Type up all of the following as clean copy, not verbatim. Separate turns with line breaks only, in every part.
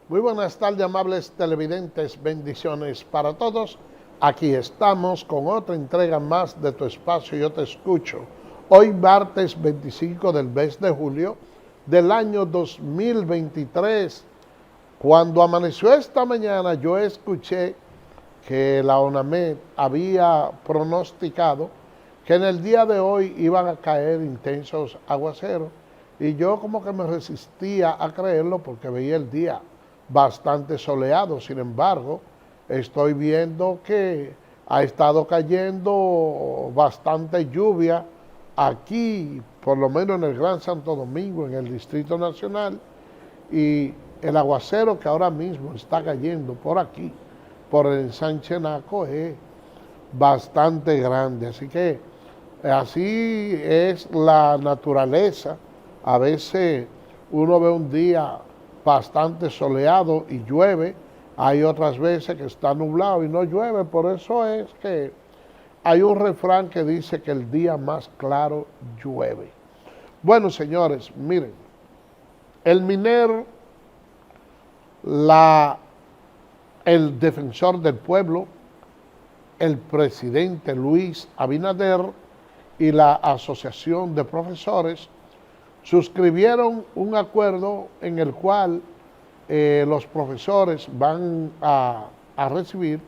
Muy buenas tardes, amables televidentes, bendiciones para todos. Aquí estamos con otra entrega más de tu espacio Yo Te Escucho. Hoy martes 25 del mes de julio del año 2023. Cuando amaneció esta mañana yo escuché que la ONAMED había pronosticado que en el día de hoy iban a caer intensos aguaceros y yo como que me resistía a creerlo porque veía el día bastante soleado. Sin embargo, estoy viendo que ha estado cayendo bastante lluvia aquí, por lo menos en el Gran Santo Domingo, en el Distrito Nacional, y el aguacero que ahora mismo está cayendo por aquí, por el Sánchez Naco, es bastante grande. Así que así es la naturaleza. A veces uno ve un día bastante soleado y llueve, hay otras veces que está nublado y no llueve. Por eso es que hay un refrán que dice que el día más claro llueve. Bueno, señores, miren, el MINER, el defensor del pueblo, el presidente Luis Abinader y la Asociación de Profesores suscribieron un acuerdo en el cual los profesores van a recibir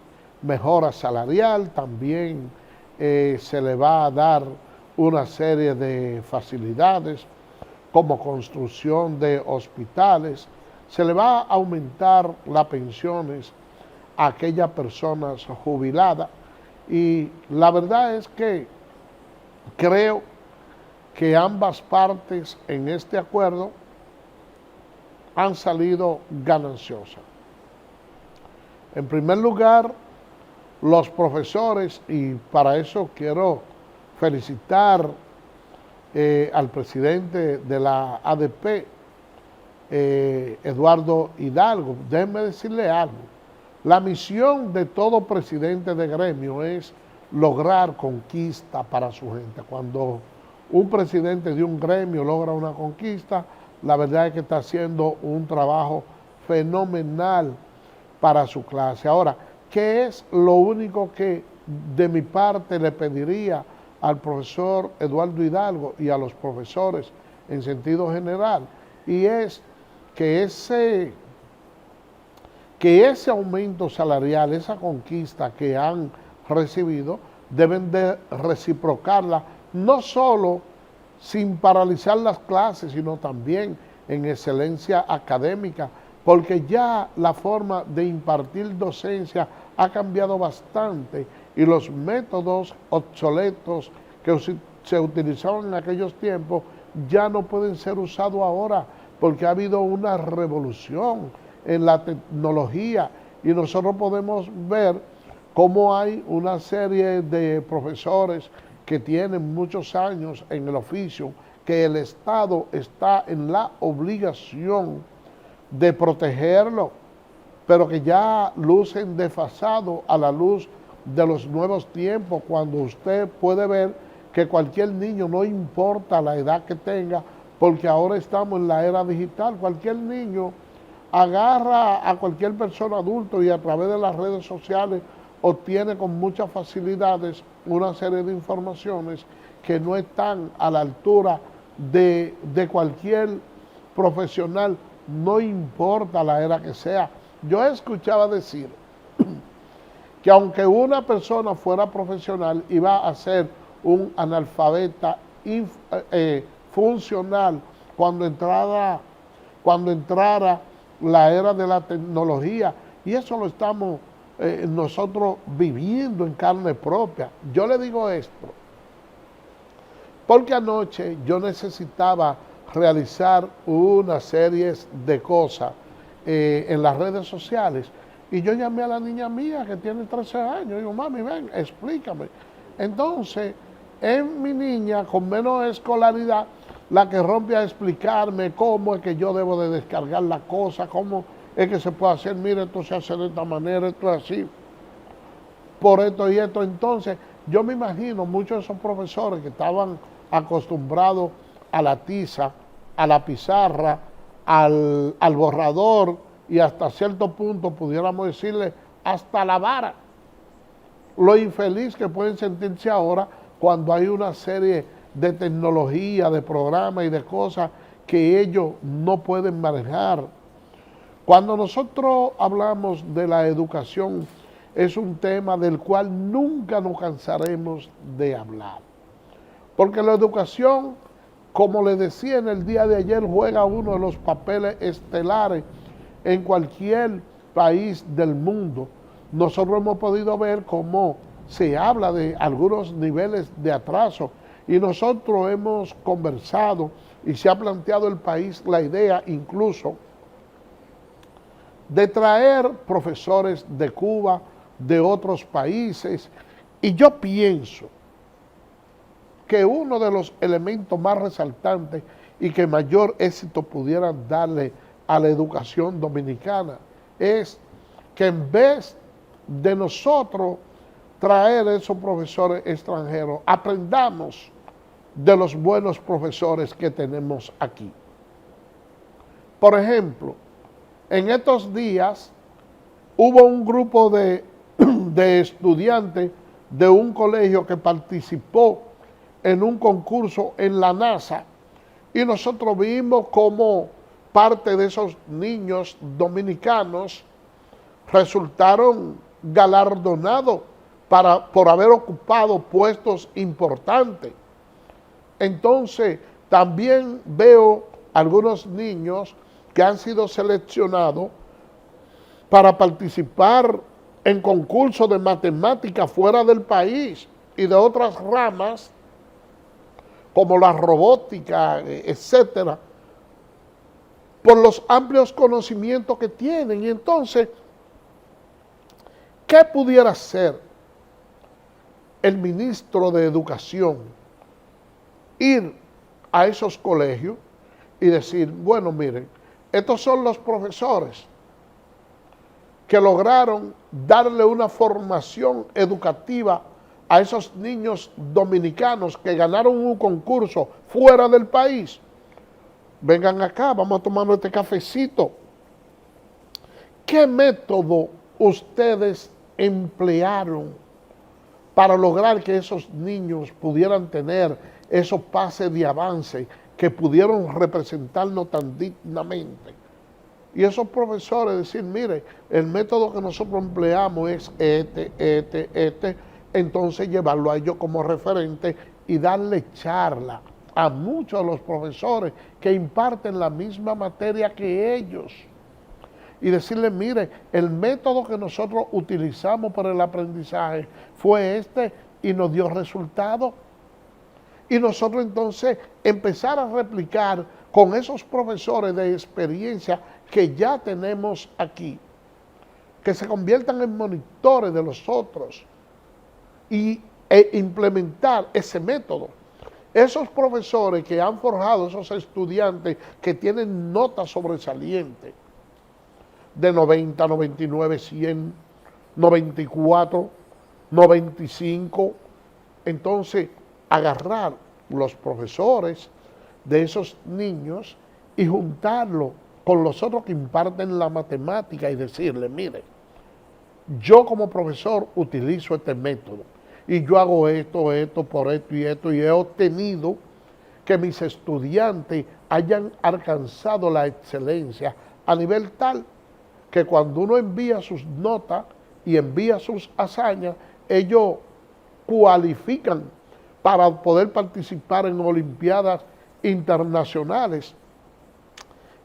mejora salarial, también se le va a dar una serie de facilidades como construcción de hospitales, se le va a aumentar las pensiones a aquellas personas jubiladas y la verdad es que creo que ambas partes en este acuerdo han salido gananciosas. En primer lugar, los profesores, y para eso quiero felicitar al presidente de la ADP, Eduardo Hidalgo. Déjenme decirle algo. La misión de todo presidente de gremio es lograr conquista para su gente. Cuando un presidente de un gremio logra una conquista, la verdad es que está haciendo un trabajo fenomenal para su clase. Ahora, ¿qué es lo único que de mi parte le pediría al profesor Eduardo Hidalgo y a los profesores en sentido general? Y es que ese aumento salarial, esa conquista que han recibido, deben de reciprocarla, no solo sin paralizar las clases, sino también en excelencia académica, porque ya la forma de impartir docencia ha cambiado bastante y los métodos obsoletos que se utilizaban en aquellos tiempos ya no pueden ser usados ahora, porque ha habido una revolución en la tecnología y nosotros podemos ver cómo hay una serie de profesores que tienen muchos años en el oficio, que el Estado está en la obligación de protegerlo, pero que ya lucen desfasados a la luz de los nuevos tiempos, cuando usted puede ver que cualquier niño, no importa la edad que tenga, porque ahora estamos en la era digital, cualquier niño agarra a cualquier persona adulto y a través de las redes sociales obtiene con muchas facilidades una serie de informaciones que no están a la altura de cualquier profesional, no importa la era que sea. Yo escuchaba decir que aunque una persona fuera profesional, iba a ser un analfabeta funcional cuando entrara la era de la tecnología, y eso lo estamos nosotros viviendo en carne propia. Yo le digo esto porque anoche yo necesitaba realizar una serie de cosas en las redes sociales y yo llamé a la niña mía que tiene 13 años y digo, mami, ven, explícame. Entonces, es mi niña con menos escolaridad la que rompe a explicarme cómo es que yo debo de descargar la cosa, cómo es que se puede hacer, mire, esto se hace de esta manera, esto es así, por esto y esto. Entonces, yo me imagino muchos de esos profesores que estaban acostumbrados a la tiza, a la pizarra, al borrador y hasta cierto punto pudiéramos decirle hasta la vara. Lo infeliz que pueden sentirse ahora cuando hay una serie de tecnología, de programas y de cosas que ellos no pueden manejar. Cuando nosotros hablamos de la educación, es un tema del cual nunca nos cansaremos de hablar. Porque la educación, como le decía en el día de ayer, juega uno de los papeles estelares en cualquier país del mundo. Nosotros hemos podido ver cómo se habla de algunos niveles de atraso y nosotros hemos conversado y se ha planteado el país la idea incluso de traer profesores de Cuba, de otros países, y yo pienso que uno de los elementos más resaltantes y que mayor éxito pudieran darle a la educación dominicana es que en vez de nosotros traer esos profesores extranjeros, aprendamos de los buenos profesores que tenemos aquí. Por ejemplo, en estos días hubo un grupo de estudiantes de un colegio que participó en un concurso en la NASA y nosotros vimos cómo parte de esos niños dominicanos resultaron galardonados por haber ocupado puestos importantes. Entonces, también veo algunos niños que han sido seleccionados para participar en concursos de matemáticas fuera del país y de otras ramas, como la robótica, etcétera, por los amplios conocimientos que tienen. Y entonces, ¿qué pudiera hacer el ministro de Educación? Ir a esos colegios y decir, bueno, miren, estos son los profesores que lograron darle una formación educativa a esos niños dominicanos que ganaron un concurso fuera del país. Vengan acá, vamos a tomarnos este cafecito. ¿Qué método ustedes emplearon para lograr que esos niños pudieran tener esos pases de avance que pudieron representarnos tan dignamente? Y esos profesores decir, mire, el método que nosotros empleamos es entonces llevarlo a ellos como referente y darle charla a muchos de los profesores que imparten la misma materia que ellos. Y decirle, mire, el método que nosotros utilizamos para el aprendizaje fue este y nos dio resultado. Y nosotros entonces empezar a replicar con esos profesores de experiencia que ya tenemos aquí, que se conviertan en monitores de los otros e implementar ese método. Esos profesores que han forjado esos estudiantes que tienen notas sobresalientes de 90, 99, 100, 94, 95, entonces agarrar los profesores de esos niños y juntarlo con los otros que imparten la matemática y decirle, mire, yo como profesor utilizo este método y yo hago esto por esto y he obtenido que mis estudiantes hayan alcanzado la excelencia a nivel tal que cuando uno envía sus notas y envía sus hazañas, ellos cualifican para poder participar en olimpiadas internacionales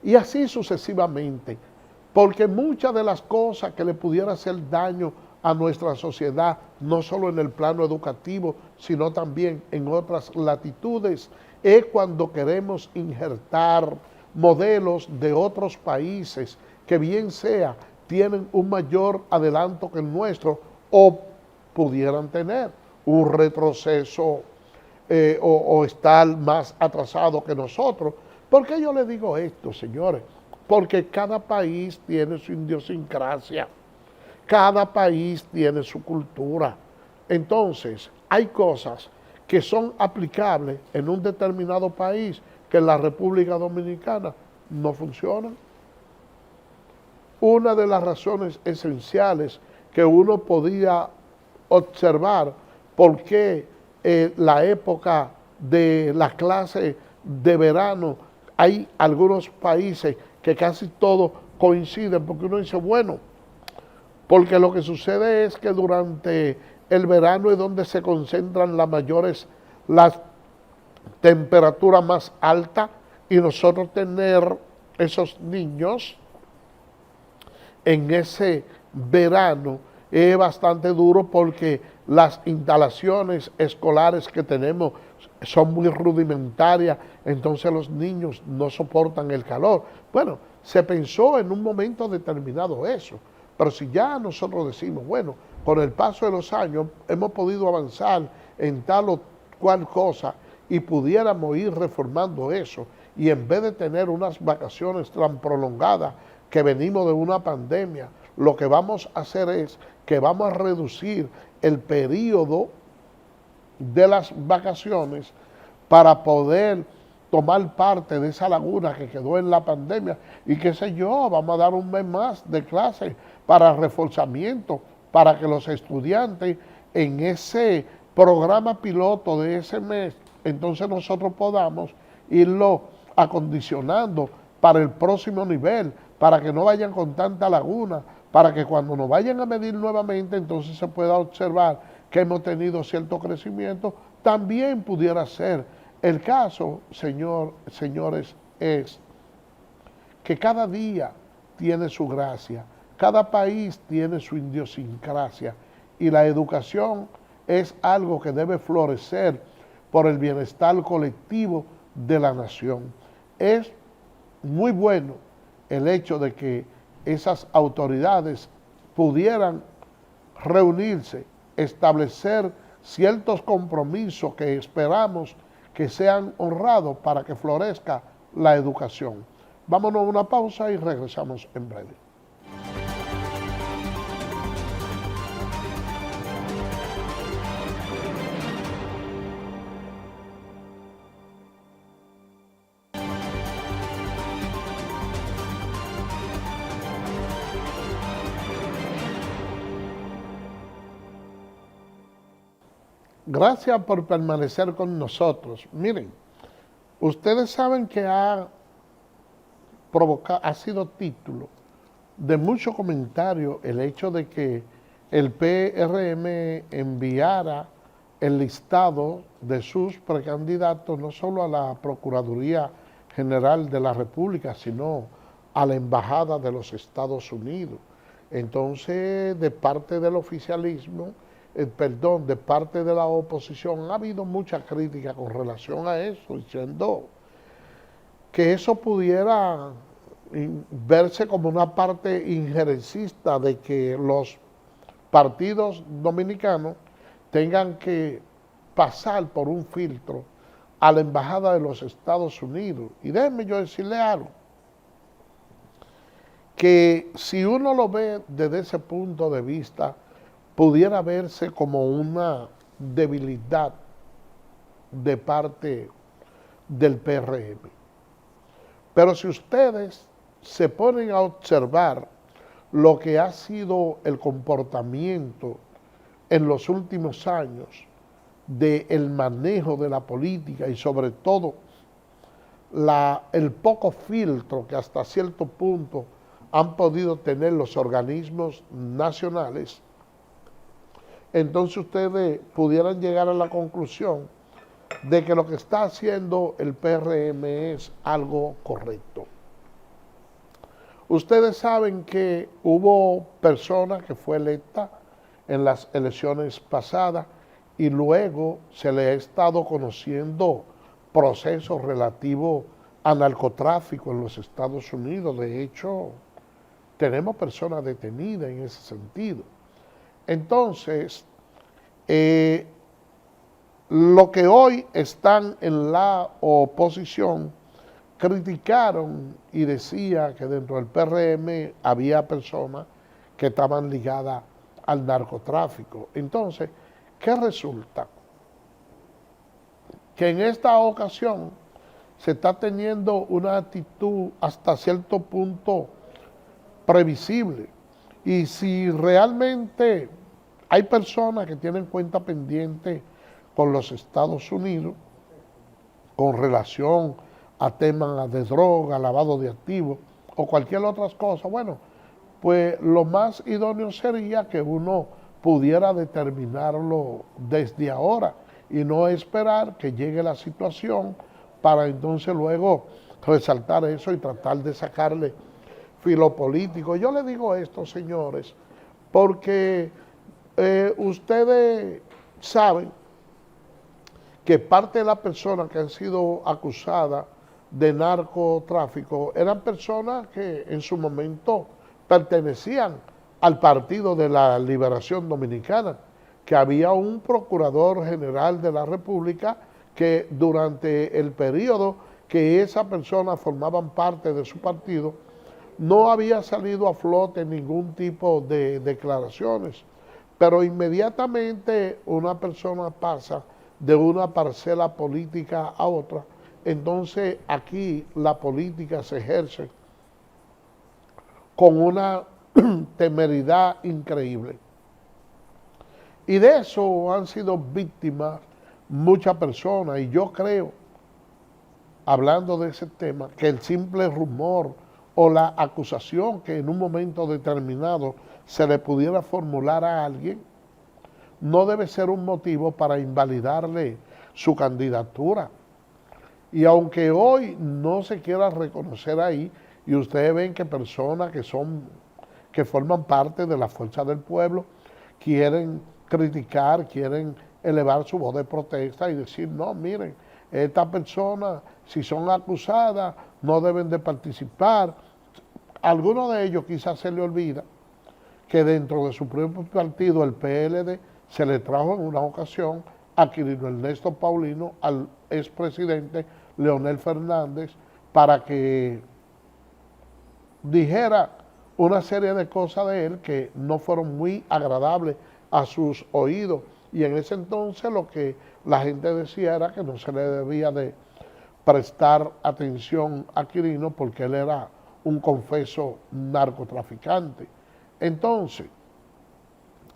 y así sucesivamente, porque muchas de las cosas que le pudiera hacer daño a nuestra sociedad, no solo en el plano educativo, sino también en otras latitudes, es cuando queremos injertar modelos de otros países que bien sea, tienen un mayor adelanto que el nuestro o pudieran tener un retroceso o estar más atrasado que nosotros. ¿Por qué yo le digo esto, señores? Porque cada país tiene su idiosincrasia, cada país tiene su cultura. Entonces, hay cosas que son aplicables en un determinado país que en la República Dominicana no funcionan. una de las razones esenciales que uno podía observar por qué la época de la clase de verano, hay algunos países que casi todos coinciden, porque uno dice, bueno, porque lo que sucede es que durante el verano es donde se concentran las temperaturas más altas, y nosotros tener esos niños en ese verano es bastante duro, porque las instalaciones escolares que tenemos son muy rudimentarias, entonces los niños no soportan el calor. Bueno, se pensó en un momento determinado eso, pero si ya nosotros decimos, bueno, con el paso de los años hemos podido avanzar en tal o cual cosa y pudiéramos ir reformando eso, y en vez de tener unas vacaciones tan prolongadas que venimos de una pandemia, lo que vamos a hacer es que vamos a reducir el periodo de las vacaciones para poder tomar parte de esa laguna que quedó en la pandemia, y qué sé yo, vamos a dar un mes más de clase para reforzamiento, para que los estudiantes en ese programa piloto de ese mes, entonces nosotros podamos irlo acondicionando para el próximo nivel, para que no vayan con tanta laguna, para que cuando nos vayan a medir nuevamente, entonces se pueda observar que hemos tenido cierto crecimiento. También pudiera ser el caso, señores, es que cada día tiene su gracia, cada país tiene su idiosincrasia, y la educación es algo que debe florecer por el bienestar colectivo de la nación. Es muy bueno el hecho de que esas autoridades pudieran reunirse, establecer ciertos compromisos que esperamos que sean honrados para que florezca la educación. Vámonos a una pausa y regresamos en breve. Gracias por permanecer con nosotros. Miren, ustedes saben que ha sido título de mucho comentario el hecho de que el PRM enviara el listado de sus precandidatos no solo a la Procuraduría General de la República, sino a la Embajada de los Estados Unidos. Entonces, de parte del oficialismo, de parte de la oposición, ha habido mucha crítica con relación a eso, diciendo que eso pudiera verse como una parte injerencista de que los partidos dominicanos tengan que pasar por un filtro a la Embajada de los Estados Unidos. Y déjenme yo decirle algo, que si uno lo ve desde ese punto de vista, pudiera verse como una debilidad de parte del PRM. Pero si ustedes se ponen a observar lo que ha sido el comportamiento en los últimos años del manejo de la política, y sobre todo el poco filtro que hasta cierto punto han podido tener los organismos nacionales, entonces ustedes pudieran llegar a la conclusión de que lo que está haciendo el PRM es algo correcto. Ustedes saben que hubo personas que fue electa en las elecciones pasadas, y luego se le ha estado conociendo procesos relativos a narcotráfico en los Estados Unidos. De hecho, tenemos personas detenidas en ese sentido. Entonces, lo que hoy están en la oposición criticaron y decía que dentro del PRM había personas que estaban ligadas al narcotráfico. Entonces, ¿qué resulta? Que en esta ocasión se está teniendo una actitud hasta cierto punto previsible. Y si realmente hay personas que tienen cuenta pendiente con los Estados Unidos con relación a temas de droga, lavado de activos o cualquier otra cosa, bueno, pues lo más idóneo sería que uno pudiera determinarlo desde ahora y no esperar que llegue la situación para entonces luego resaltar eso y tratar de sacarle filo político. Yo le digo esto, señores, porque ustedes saben que parte de las personas que han sido acusadas de narcotráfico eran personas que en su momento pertenecían al Partido de la Liberación Dominicana, que había un procurador general de la República que durante el periodo que esa persona formaban parte de su partido, no había salido a flote ningún tipo de declaraciones, pero inmediatamente una persona pasa de una parcela política a otra, entonces aquí la política se ejerce con una temeridad increíble. Y de eso han sido víctimas muchas personas, y yo creo, hablando de ese tema, que el simple rumor o la acusación que en un momento determinado se le pudiera formular a alguien, no debe ser un motivo para invalidarle su candidatura. Y aunque hoy no se quiera reconocer ahí, y ustedes ven que personas que forman parte de la fuerza del pueblo quieren criticar, quieren elevar su voz de protesta y decir, no, miren, estas personas, si son acusadas, no deben de participar. Algunos de ellos quizás se le olvida que dentro de su propio partido, el PLD, se le trajo en una ocasión a Quirino Ernesto Paulino, al expresidente Leonel Fernández, para que dijera una serie de cosas de él que no fueron muy agradables a sus oídos. Y en ese entonces lo que la gente decía era que no se le debía de prestar atención a Quirino porque él era un confeso narcotraficante. Entonces,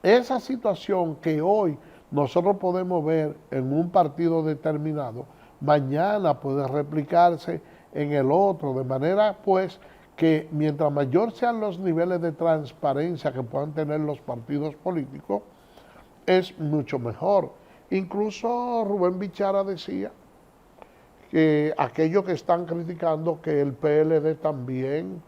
esa situación que hoy nosotros podemos ver en un partido determinado, mañana puede replicarse en el otro, de manera pues que mientras mayor sean los niveles de transparencia que puedan tener los partidos políticos, es mucho mejor. Incluso Rubén Bichara decía que aquellos que están criticando que el PLD también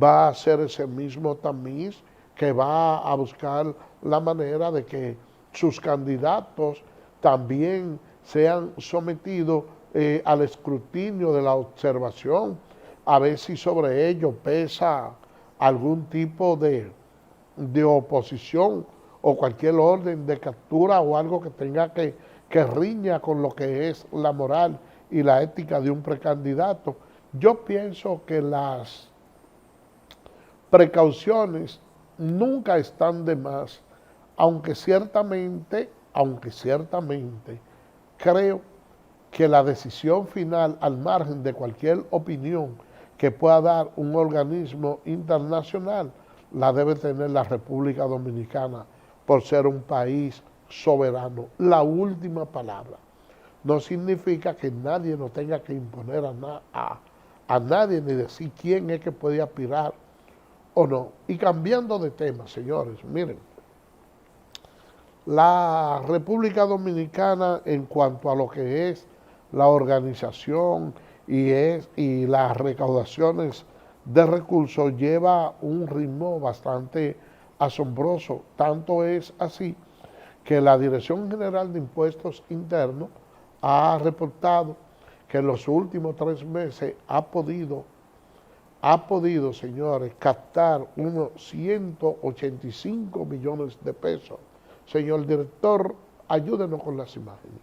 va a hacer ese mismo tamiz, que va a buscar la manera de que sus candidatos también sean sometidos al escrutinio de la observación, a ver si sobre ello pesa algún tipo de oposición o cualquier orden de captura o algo que tenga que riña con lo que es la moral y la ética de un precandidato. Yo pienso que las precauciones nunca están de más, aunque ciertamente creo que la decisión final, al margen de cualquier opinión que pueda dar un organismo internacional, la debe tener la República Dominicana por ser un país soberano. La última palabra. No significa que nadie nos tenga que imponer a nadie ni decir quién es que puede aspirar o no. Y cambiando de tema, señores, miren, la República Dominicana en cuanto a lo que es la organización y las recaudaciones de recursos lleva un ritmo bastante asombroso. Tanto es así que la Dirección General de Impuestos Internos ha reportado que en los últimos 3 meses ha podido, señores, captar unos 185 millones de pesos. Señor director, ayúdenos con las imágenes.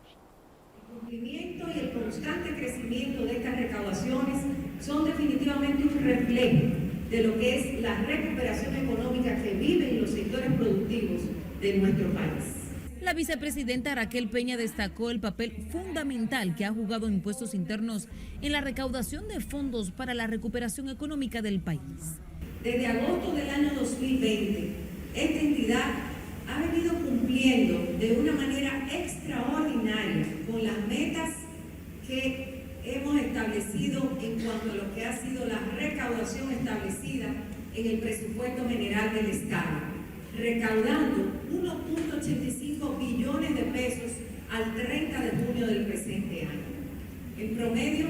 El cumplimiento y el constante crecimiento de estas recaudaciones son definitivamente un reflejo de lo que es la recuperación económica que viven los sectores productivos de nuestro país.
La vicepresidenta Raquel Peña destacó el papel fundamental que ha jugado Impuestos Internos en la recaudación de fondos para la recuperación económica del país.
Desde agosto del año 2020, esta entidad ha venido cumpliendo de una manera extraordinaria con las metas que hemos establecido en cuanto a lo que ha sido la recaudación establecida en el presupuesto general del Estado, recaudando 1.85 billones de pesos al 30 de junio del presente año. En promedio,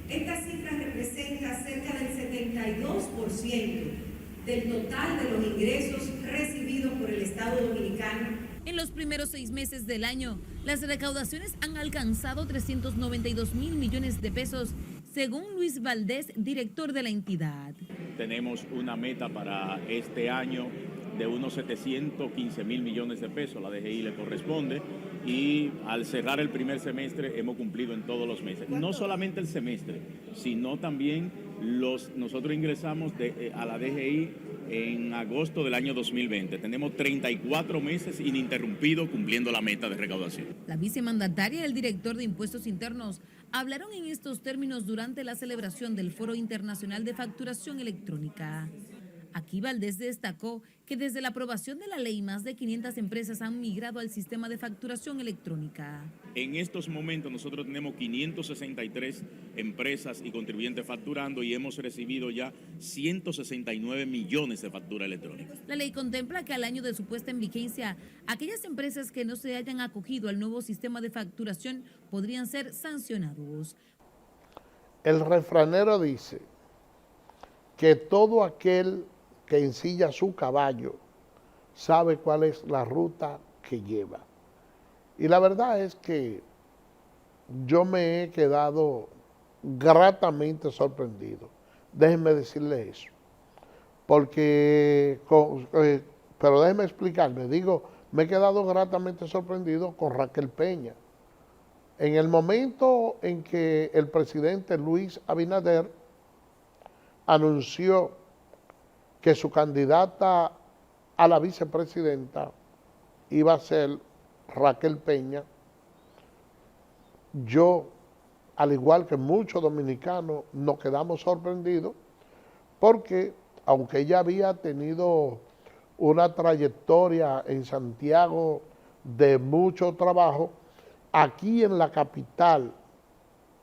esta cifra representa cerca del 72% del total de los ingresos recibidos por el Estado Dominicano.
En los primeros 6 meses del año, las recaudaciones han alcanzado 392.000 millones de pesos, según Luis Valdés, director de la entidad.
Tenemos una meta para este año de unos 715.000 millones de pesos, la DGI le corresponde, y al cerrar el primer semestre hemos cumplido en todos los meses. No solamente el semestre, sino también nosotros ingresamos a la DGI en agosto del año 2020. Tenemos 34 meses ininterrumpidos cumpliendo la meta de recaudación.
La vicemandataria y el director de Impuestos Internos hablaron en estos términos durante la celebración del Foro Internacional de Facturación Electrónica. Aquí Valdés destacó que desde la aprobación de la ley más de 500 empresas han migrado al sistema de facturación electrónica.
En estos momentos nosotros tenemos 563 empresas y contribuyentes facturando y hemos recibido ya 169 millones de facturas electrónicas.
La ley contempla que al año de su puesta en vigencia, aquellas empresas que no se hayan acogido al nuevo sistema de facturación podrían ser sancionados.
El refranero dice que todo aquel que ensilla su caballo sabe cuál es la ruta que lleva. Y la verdad es que yo me he quedado gratamente sorprendido. Déjenme decirle eso. Porque, pero déjenme explicarme, me he quedado gratamente sorprendido con Raquel Peña. En el momento en que el presidente Luis Abinader anunció que su candidata a la vicepresidenta iba a ser Raquel Peña, yo, al igual que muchos dominicanos, nos quedamos sorprendidos porque, aunque ella había tenido una trayectoria en Santiago de mucho trabajo, aquí en la capital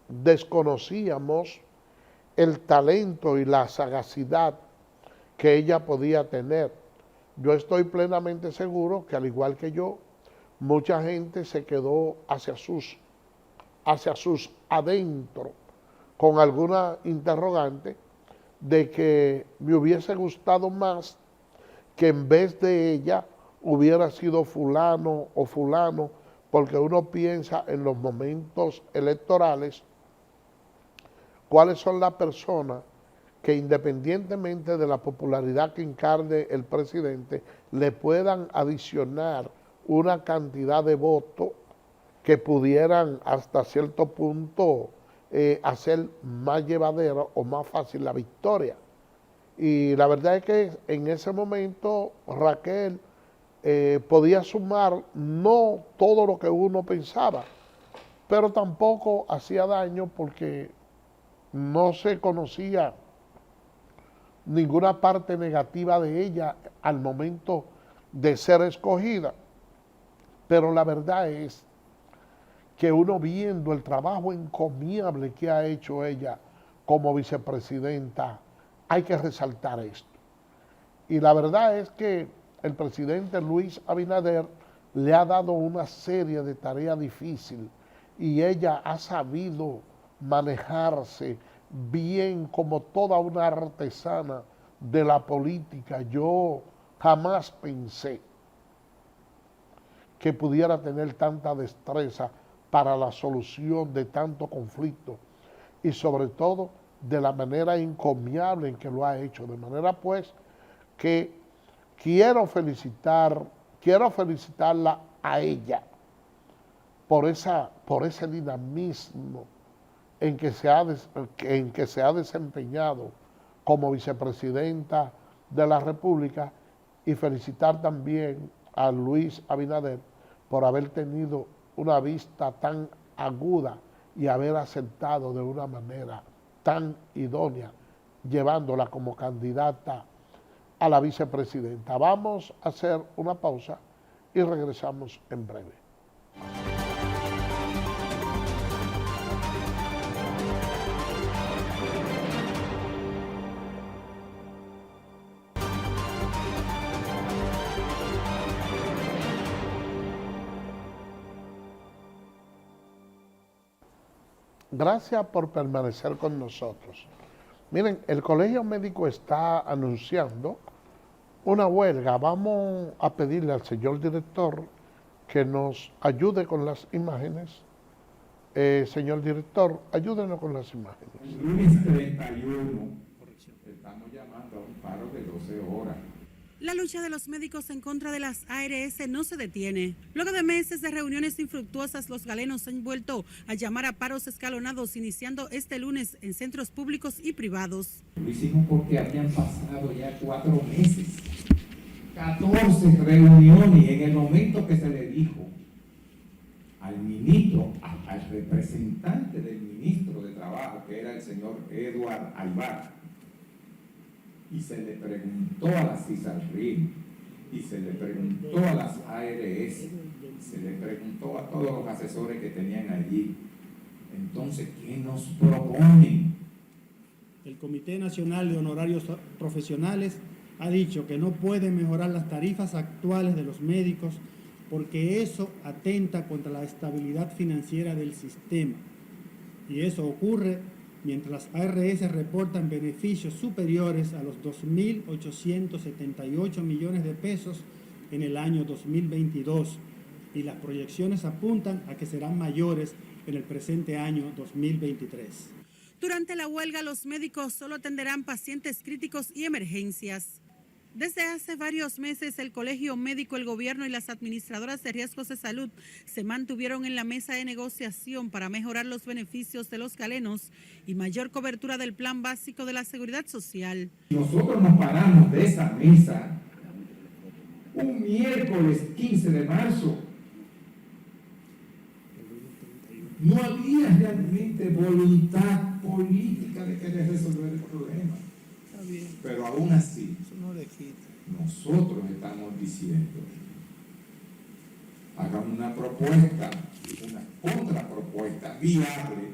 desconocíamos el talento y la sagacidad que ella podía tener. Yo estoy plenamente seguro que, al igual que yo, mucha gente se quedó hacia sus adentro con alguna interrogante de que me hubiese gustado más que en vez de ella hubiera sido fulano o fulano, porque uno piensa en los momentos electorales cuáles son las personas que, independientemente de la popularidad que encarne el presidente, le puedan adicionar una cantidad de votos que pudieran hasta cierto punto hacer más llevadera o más fácil la victoria. Y la verdad es que en ese momento Raquel podía sumar no todo lo que uno pensaba, pero tampoco hacía daño porque no se conocía ninguna parte negativa de ella al momento de ser escogida. Pero la verdad es que uno, viendo el trabajo encomiable que ha hecho ella como vicepresidenta, hay que resaltar esto. Y la verdad es que el presidente Luis Abinader le ha dado una serie de tareas difíciles y ella ha sabido manejarse bien como toda una artesana de la política. Yo jamás pensé que pudiera tener tanta destreza para la solución de tanto conflicto y sobre todo de la manera encomiable en que lo ha hecho. De manera pues que quiero felicitarla a ella por ese dinamismo en que se ha desempeñado como vicepresidenta de la República, y felicitar también a Luis Abinader por haber tenido una vista tan aguda y haber aceptado de una manera tan idónea, llevándola como candidata a la vicepresidenta. Vamos a hacer una pausa y regresamos en breve. Gracias por permanecer con nosotros. Miren, el Colegio Médico está anunciando una huelga. Vamos a pedirle al señor director que nos ayude con las imágenes. Señor director, ayúdenos con las imágenes.
El lunes 31 estamos llamando a un paro de 12 horas.
La lucha de los médicos en contra de las ARS no se detiene. Luego de meses de reuniones infructuosas, los galenos han vuelto a llamar a paros escalonados, iniciando este lunes en centros públicos y privados.
Lo hicimos porque habían pasado ya 4 meses, 14 reuniones, y en el momento que se le dijo al ministro, al representante del ministro de Trabajo, que era el señor Eduard Aybar, y se le preguntó a la CISARRIM, y se le preguntó a las ARS, se le preguntó a todos los asesores que tenían allí. Entonces, ¿qué nos proponen?
El Comité Nacional de Honorarios Profesionales ha dicho que no puede mejorar las tarifas actuales de los médicos porque eso atenta contra la estabilidad financiera del sistema. Y eso ocurre mientras las ARS reportan beneficios superiores a los 2.878 millones de pesos en el año 2022 y las proyecciones apuntan a que serán mayores en el presente año 2023.
Durante la huelga, los médicos solo atenderán pacientes críticos y emergencias. Desde hace varios meses, el Colegio Médico, el gobierno y las administradoras de riesgos de salud se mantuvieron en la mesa de negociación para mejorar los beneficios de los galenos y mayor cobertura del Plan Básico de la Seguridad Social.
Nosotros nos paramos de esa mesa un miércoles 15 de marzo. No había realmente voluntad política de querer resolver el problema. Pero aún así, nosotros estamos diciendo, hagan una propuesta, una contrapropuesta viable,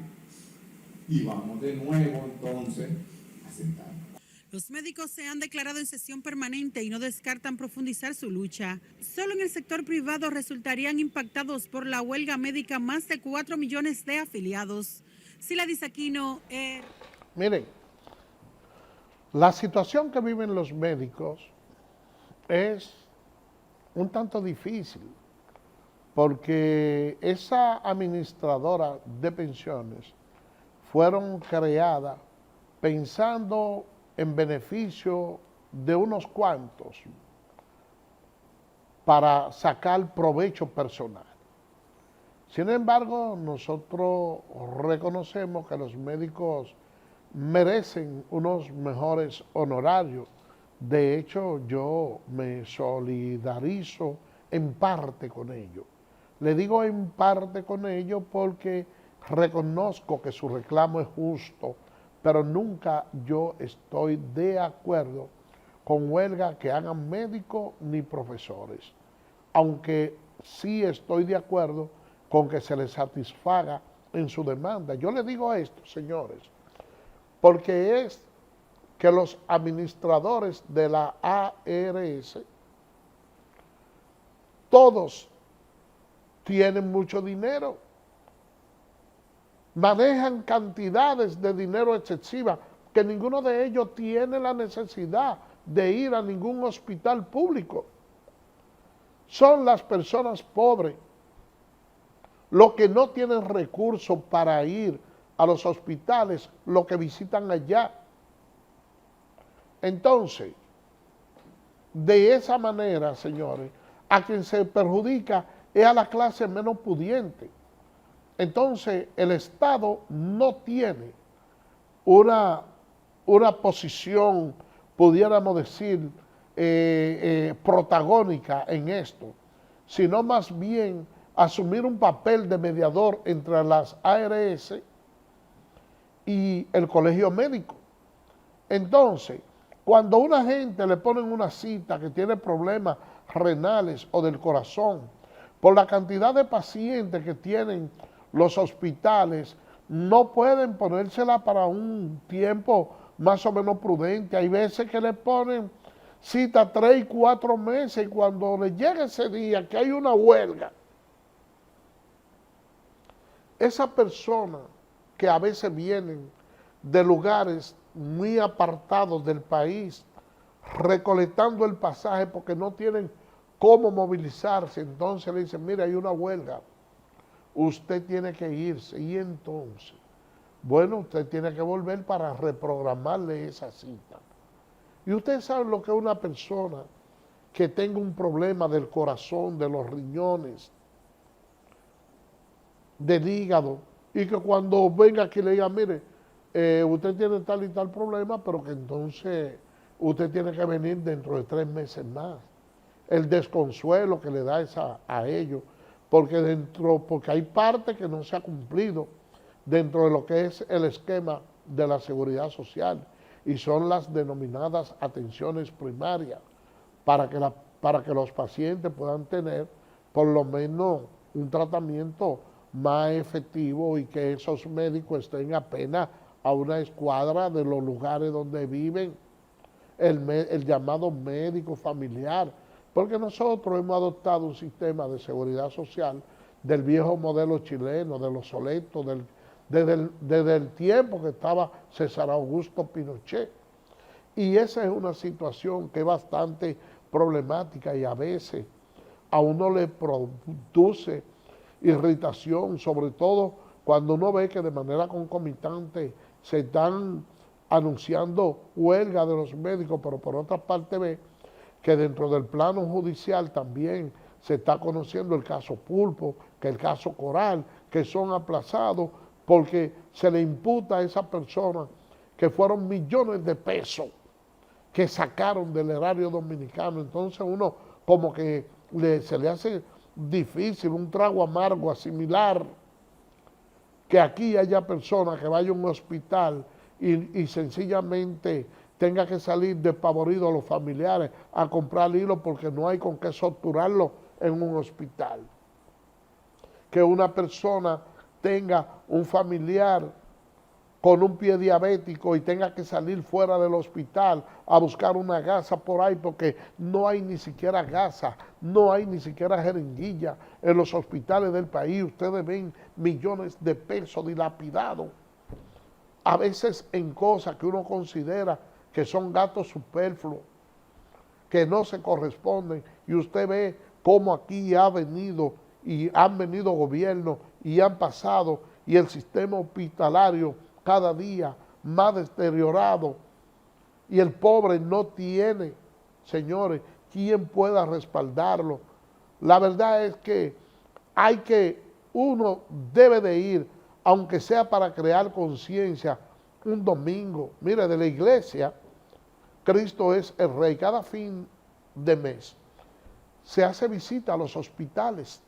y vamos de nuevo entonces a sentarnos.
Los médicos se han declarado en sesión permanente y no descartan profundizar su lucha. Solo en el sector privado resultarían impactados por la huelga médica más de 4 millones de afiliados. Sila Disaquino,
Miren, la situación que viven los médicos es un tanto difícil porque esa administradora de pensiones fueron creadas pensando en beneficio de unos cuantos para sacar provecho personal. Sin embargo, nosotros reconocemos que los médicos merecen unos mejores honorarios. De hecho, yo me solidarizo en parte con ellos. Le digo en parte con ellos porque reconozco que su reclamo es justo, pero nunca yo estoy de acuerdo con huelga que hagan médicos ni profesores, aunque sí estoy de acuerdo con que se les satisfaga en su demanda. Yo le digo esto, señores, porque es que los administradores de la ARS, todos tienen mucho dinero, manejan cantidades de dinero excesivas, que ninguno de ellos tiene la necesidad de ir a ningún hospital público. Son las personas pobres los que no tienen recursos para ir a los hospitales, los que visitan allá. Entonces, de esa manera, señores, a quien se perjudica es a la clase menos pudiente. Entonces, el Estado no tiene una posición, pudiéramos decir, protagónica en esto, sino más bien asumir un papel de mediador entre las ARS y el Colegio Médico. Entonces, Cuando a una gente le ponen una cita que tiene problemas renales o del corazón, por la cantidad de pacientes que tienen los hospitales, no pueden ponérsela para un tiempo más o menos prudente. Hay veces que le ponen cita 3 y 4 meses y cuando le llega ese día que hay una huelga, esa persona que a veces vienen de lugares muy apartados del país, recolectando el pasaje porque no tienen cómo movilizarse, entonces le dicen, mira, hay una huelga, usted tiene que irse, y entonces, bueno, usted tiene que volver para reprogramarle esa cita. Y ustedes saben lo que es una persona que tenga un problema del corazón, de los riñones, del hígado, y que cuando venga aquí le diga, mire, usted tiene tal y tal problema, pero que entonces usted tiene que venir dentro de 3 meses más. El desconsuelo que le da a ellos, porque hay parte que no se ha cumplido dentro de lo que es el esquema de la seguridad social, y son las denominadas atenciones primarias, para que los pacientes puedan tener por lo menos un tratamiento más efectivo y que esos médicos estén apenas a una escuadra de los lugares donde viven, el llamado médico familiar, porque nosotros hemos adoptado un sistema de seguridad social del viejo modelo chileno, de los soletos, desde el tiempo que estaba César Augusto Pinochet. Y esa es una situación que es bastante problemática y a veces a uno le produce irritación, sobre todo cuando uno ve que de manera concomitante se están anunciando huelga de los médicos, pero por otra parte ve que dentro del plano judicial también se está conociendo el caso Pulpo, que el caso Coral, que son aplazados porque se le imputa a esa persona que fueron millones de pesos que sacaron del erario dominicano. Entonces uno como que se le hace difícil, un trago amargo asimilar que aquí haya personas que vayan a un hospital y sencillamente tenga que salir despavorido a los familiares a comprar hilo porque no hay con qué suturarlo en un hospital. Que una persona tenga un familiar con un pie diabético y tenga que salir fuera del hospital a buscar una gasa por ahí porque no hay ni siquiera gasa, no hay ni siquiera jeringuilla en los hospitales del país. Ustedes ven millones de pesos dilapidados, a veces en cosas que uno considera que son gastos superfluos, que no se corresponden, y usted ve cómo aquí ha venido y han venido gobiernos y han pasado, y el sistema hospitalario cada día más deteriorado, y el pobre no tiene, señores, quien pueda respaldarlo. La verdad es que uno debe de ir, aunque sea para crear conciencia, un domingo. Mire, de la iglesia, Cristo es el Rey. Cada fin de mes se hace visita a los hospitales,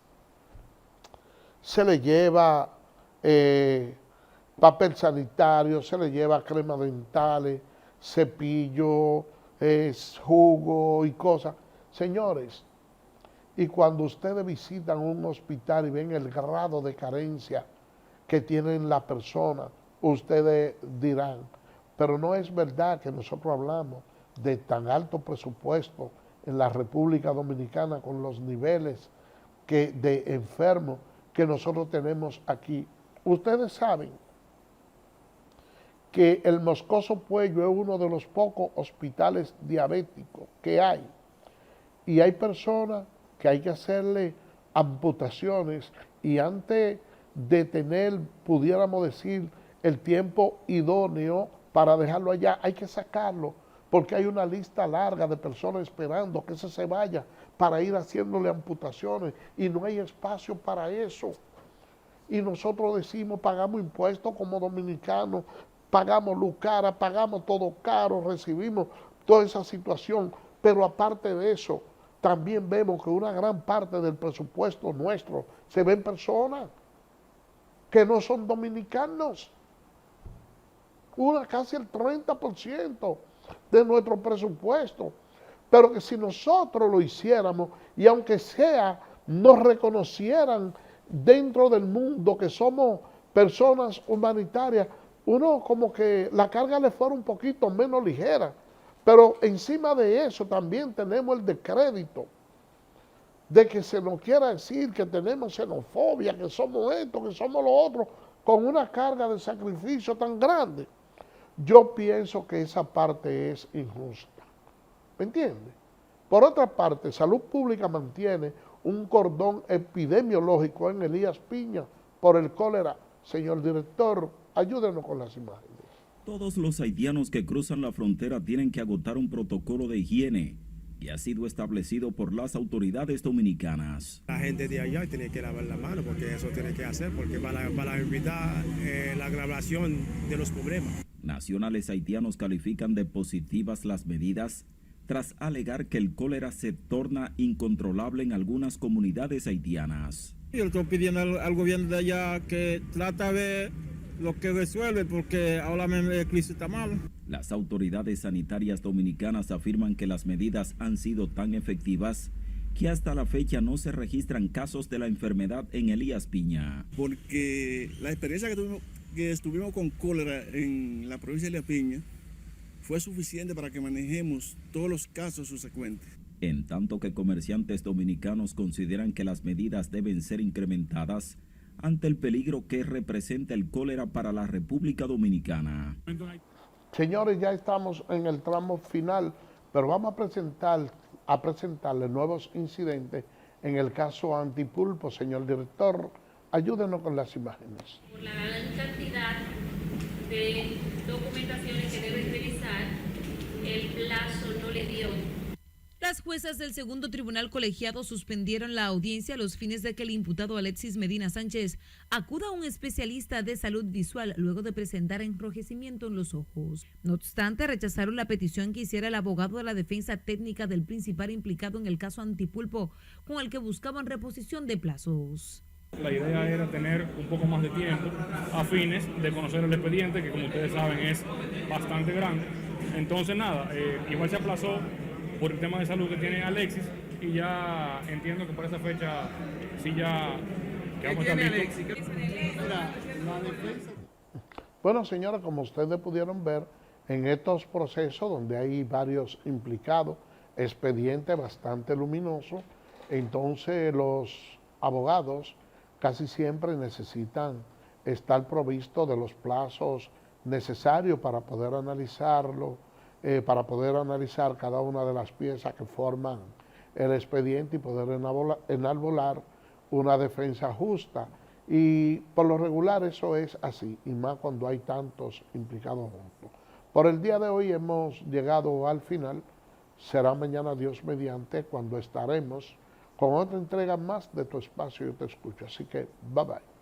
se le lleva papel sanitario, se le lleva crema dentales, cepillo, jugo y cosas. Señores, y cuando ustedes visitan un hospital y ven el grado de carencia que tienen la persona, ustedes dirán, pero no es verdad que nosotros hablamos de tan alto presupuesto en la República Dominicana con los niveles de enfermos que nosotros tenemos aquí. Ustedes saben que el Moscoso Puello es uno de los pocos hospitales diabéticos que hay. Y hay personas que hay que hacerle amputaciones y antes de tener, pudiéramos decir, el tiempo idóneo para dejarlo allá, hay que sacarlo, porque hay una lista larga de personas esperando que ese se vaya para ir haciéndole amputaciones y no hay espacio para eso. Y nosotros decimos, pagamos impuestos como dominicanos, pagamos luz cara, pagamos todo caro, recibimos toda esa situación, pero aparte de eso, también vemos que una gran parte del presupuesto nuestro se ven personas que no son dominicanos. Casi el 30%. de nuestro presupuesto. Pero que si nosotros lo hiciéramos y aunque sea nos reconocieran dentro del mundo que somos personas humanitarias, uno como que la carga le fuera un poquito menos ligera. Pero encima de eso también tenemos el descrédito de que se nos quiera decir que tenemos xenofobia, que somos esto, que somos lo otro, con una carga de sacrificio tan grande. Yo pienso que esa parte es injusta. ¿Me entiende? Por otra parte, Salud Pública mantiene un cordón epidemiológico en Elías Piña por el cólera. Señor director, ayúdenos con las imágenes.
Todos los haitianos que cruzan la frontera tienen que agotar un protocolo de higiene que ha sido establecido por las autoridades dominicanas.
La gente de allá tiene que lavar la mano porque eso tiene que hacer, porque para evitar la agravación de los problemas.
Nacionales haitianos califican de positivas las medidas tras alegar que el cólera se torna incontrolable en algunas comunidades haitianas.
Yo estoy pidiendo al gobierno de allá que trata de lo que resuelve, porque ahora la crisis está mal.
Las autoridades sanitarias dominicanas afirman que las medidas han sido tan efectivas que hasta la fecha no se registran casos de la enfermedad en Elías Piña.
Porque la experiencia que estuvimos con cólera en la provincia de Elías Piña fue suficiente para que manejemos todos los casos subsecuentes.
En tanto que comerciantes dominicanos consideran que las medidas deben ser incrementadas ante el peligro que representa el cólera para la República Dominicana.
Señores, ya estamos en el tramo final, pero vamos a presentarles nuevos incidentes en el caso Antipulpo. Señor director, ayúdenos con las imágenes.
Por la gran cantidad de documentaciones que deben revisar, el plazo no le dio.
Las juezas del segundo tribunal colegiado suspendieron la audiencia a los fines de que el imputado Alexis Medina Sánchez acuda a un especialista de salud visual luego de presentar enrojecimiento en los ojos. No obstante, rechazaron la petición que hiciera el abogado de la defensa técnica del principal implicado en el caso Antipulpo, con el que buscaban reposición de plazos.
La idea era tener un poco más de tiempo a fines de conocer el expediente, que como ustedes saben es bastante grande. Entonces nada, igual se aplazó por el tema de salud que tiene Alexis y ya entiendo que para esa fecha sí ya vamos a estar listos.
Bueno, señora, como ustedes pudieron ver, en estos procesos donde hay varios implicados, expediente bastante luminoso, entonces los abogados casi siempre necesitan estar provistos de los plazos necesarios para poder analizarlo, para poder analizar cada una de las piezas que forman el expediente y poder enarbolar una defensa justa. Y por lo regular eso es así, y más cuando hay tantos implicados juntos. Por el día de hoy hemos llegado al final. Será mañana, Dios mediante, cuando estaremos con otra entrega más de Tu Espacio Yo Te Escucho. Así que, bye bye.